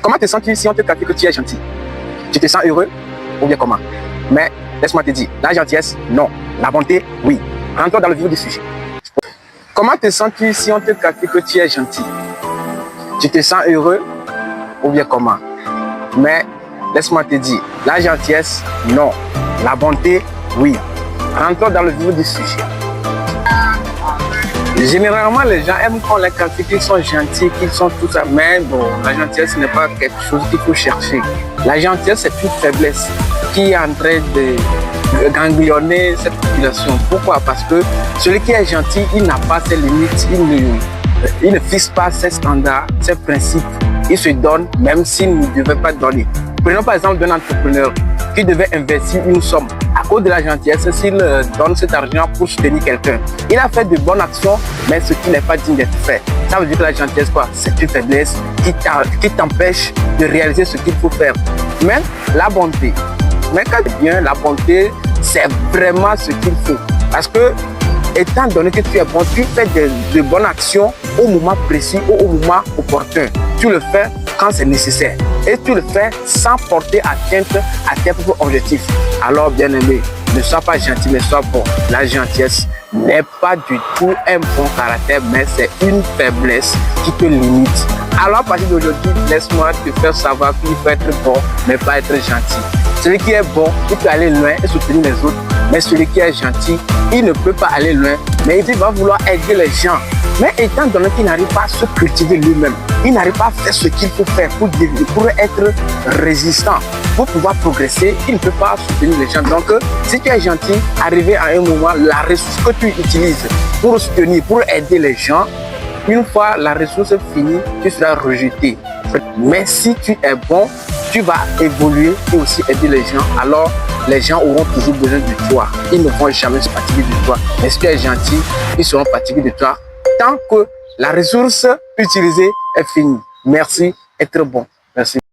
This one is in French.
Comment te sens-tu si on te qualifie que tu es gentil? Tu te sens heureux ou bien comment? Mais laisse-moi te dire, la gentillesse, non. La bonté, oui. Rentrons dans le vif du sujet. Comment te sens-tu si on te qualifie que tu es gentil? Tu te sens heureux ou bien comment? Mais laisse-moi te dire, la gentillesse, non. La bonté, oui. Rentrons dans le vif du sujet. Généralement, les gens aiment qu'on les qualifie qu'ils sont gentils, qu'ils sont tout ça. Mais bon, la gentillesse n'est pas quelque chose qu'il faut chercher. La gentillesse, c'est une faiblesse qui est en train de ganglionner cette population. Pourquoi? Parce que celui qui est gentil, il n'a pas ses limites, il ne fixe pas ses standards, ses principes. Il se donne même s'il ne devait pas donner. Prenons par exemple d'un entrepreneur qui devait investir une somme. À cause de la gentillesse, s'il donne cet argent pour soutenir quelqu'un, il a fait de bonnes actions, mais ce qui n'est pas digne d'être fait. Ça veut dire que la gentillesse, quoi, c'est une faiblesse qui t'empêche de réaliser ce qu'il faut faire. Mais la bonté, mais quand c'est bien, la bonté, c'est vraiment ce qu'il faut. Parce que, étant donné que tu es bon, tu fais de bonnes actions au moment précis ou au moment opportun. Tu le fais quand c'est nécessaire. Et tu le fais sans porter atteinte à tes propres objectifs. Alors, bien aimé, ne sois pas gentil, mais sois bon. La gentillesse n'est pas du tout un bon caractère, mais c'est une faiblesse qui te limite. Alors, à partir d'aujourd'hui, laisse-moi te faire savoir qu'il faut être bon, mais pas être gentil. Celui qui est bon, il peut aller loin et soutenir les autres. Mais celui qui est gentil, il ne peut pas aller loin, mais il va vouloir aider les gens. Mais étant donné qu'il n'arrive pas à se cultiver lui-même, il n'arrive pas à faire ce qu'il faut faire pour être résistant, pour pouvoir progresser, il ne peut pas soutenir les gens. Donc, si tu es gentil, arriver à un moment, la ressource que tu utilises pour soutenir, pour aider les gens, une fois la ressource finie, tu seras rejeté. Mais si tu es bon, tu vas évoluer et aussi aider les gens. Alors, les gens auront toujours besoin de toi. Ils ne vont jamais se fatiguer de toi. Mais si tu es gentil, ils seront fatigués de toi tant que la ressource utilisée est finie. Merci, être bon. Merci.